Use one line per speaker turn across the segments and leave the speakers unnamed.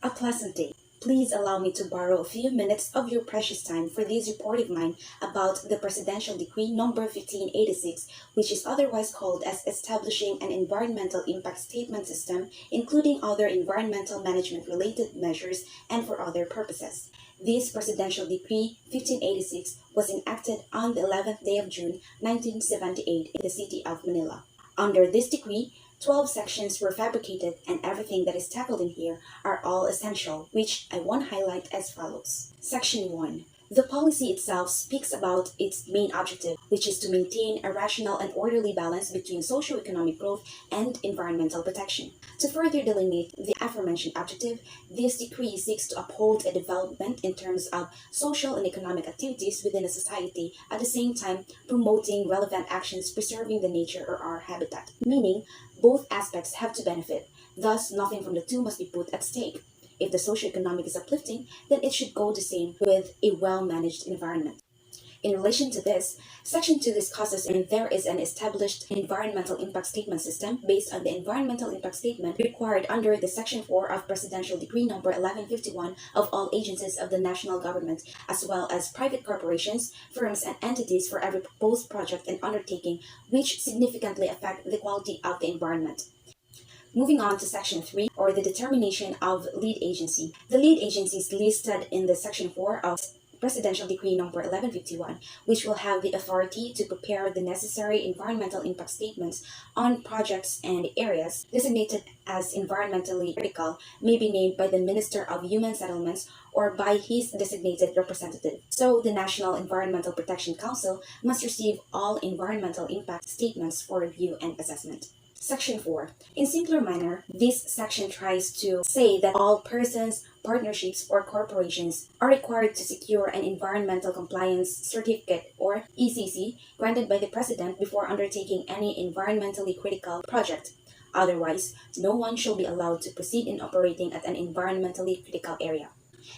A pleasant day. Please allow me to borrow a few minutes of your precious time for this report of mine about the Presidential Decree Number 1586, which is otherwise called as Establishing an Environmental Impact Statement System, including other environmental management-related measures and for other purposes. This Presidential Decree 1586 was enacted on the 11th day of June 1978 in the city of Manila. Under this decree, 12 sections were fabricated, and everything that is tackled in here are all essential, which I want to highlight as follows. Section 1. The policy itself speaks about its main objective, which is to maintain a rational and orderly balance between socio-economic growth and environmental protection. To further delineate the aforementioned objective, this decree seeks to uphold a development in terms of social and economic activities within a society, at the same time promoting relevant actions preserving the nature or our habitat, meaning both aspects have to benefit, thus nothing from the two must be put at stake. If the socioeconomic is uplifting, then it should go the same with a well-managed environment. In relation to this, Section 2 discusses if there is an established environmental impact statement system based on the environmental impact statement required under the Section 4 of Presidential Decree Number 1151 of all agencies of the national government, as well as private corporations, firms, and entities for every proposed project and undertaking which significantly affect the quality of the environment. Moving on to Section 3, or the determination of lead agency. The lead agency is listed in the Section 4 of Presidential Decree Number 1151, which will have the authority to prepare the necessary environmental impact statements on projects and areas designated as environmentally critical, may be named by the Minister of Human Settlements or by his designated representative. So, the National Environmental Protection Council must receive all environmental impact statements for review and assessment. Section 4. In simpler manner, this section tries to say that all persons, partnerships, or corporations are required to secure an environmental compliance certificate or ECC granted by the President before undertaking any environmentally critical project. Otherwise, no one shall be allowed to proceed in operating at an environmentally critical area.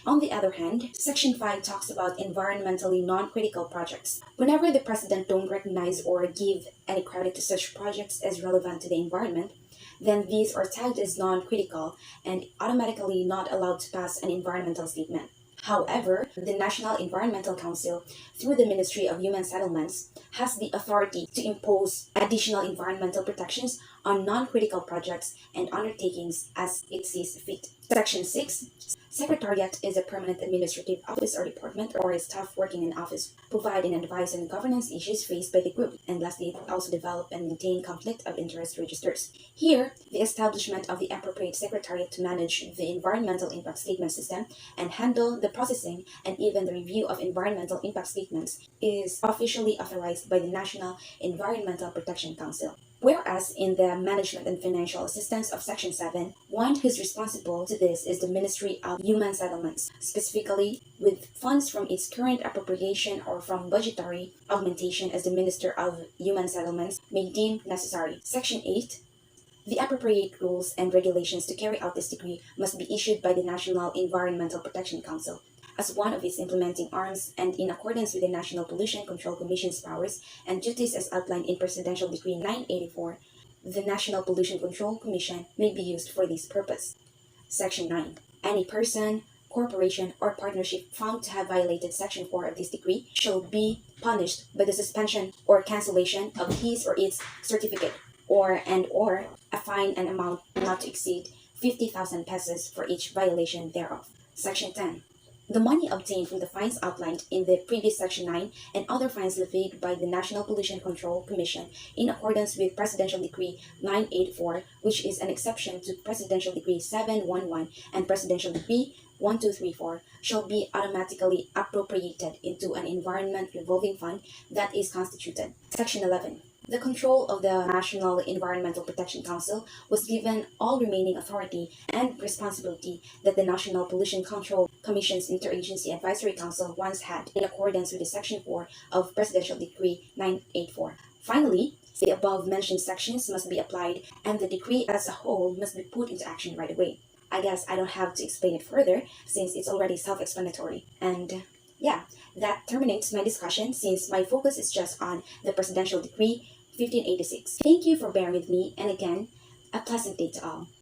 On the other hand, Section 5 talks about environmentally non-critical projects. Whenever the President don't recognize or give any credit to such projects as relevant to the environment, then these are tagged as non-critical and automatically not allowed to pass an environmental statement. However, the National Environmental Council, through the Ministry of Human Settlements, has the authority to impose additional environmental protections on non-critical projects and undertakings as it sees fit. Section 6. Secretariat is a permanent administrative office or department or a staff working in office, provide and advise on governance issues faced by the group, and lastly, also develop and maintain conflict of interest registers. Here, the establishment of the appropriate secretariat to manage the environmental impact statement system and handle the processing and even the review of environmental impact statements is officially authorized by the National Environmental Protection Council. Whereas in the management and financial assistance of Section 7, one who's responsible to this is the Ministry of Human Settlements, specifically with funds from its current appropriation or from budgetary augmentation as the Minister of Human Settlements may deem necessary. Section 8. The appropriate rules and regulations to carry out this decree must be issued by the National Environmental Protection Council as one of its implementing arms and in accordance with the National Pollution Control Commission's powers and duties as outlined in Presidential Decree 984, the National Pollution Control Commission may be used for this purpose. Section 9. Any person, corporation, or partnership found to have violated Section 4 of this decree shall be punished by the suspension or cancellation of his or its certificate or a fine and amount not to exceed 50,000 pesos for each violation thereof. Section 10. The money obtained from the fines outlined in the previous Section 9 and other fines levied by the National Pollution Control Commission in accordance with Presidential Decree 984, which is an exception to Presidential Decree 711 and Presidential Decree 1234, shall be automatically appropriated into an environment revolving fund that is constituted. Section 11. The control of the National Environmental Protection Council was given all remaining authority and responsibility that the National Pollution Control Commission's Interagency Advisory Council once had in accordance with the Section 4 of Presidential Decree 984. Finally, the above-mentioned sections must be applied and the decree as a whole must be put into action right away. I guess I don't have to explain it further since it's already self-explanatory. And yeah, that terminates my discussion since my focus is just on the Presidential Decree 1586. Thank you for bearing with me, and again, a pleasant day to all.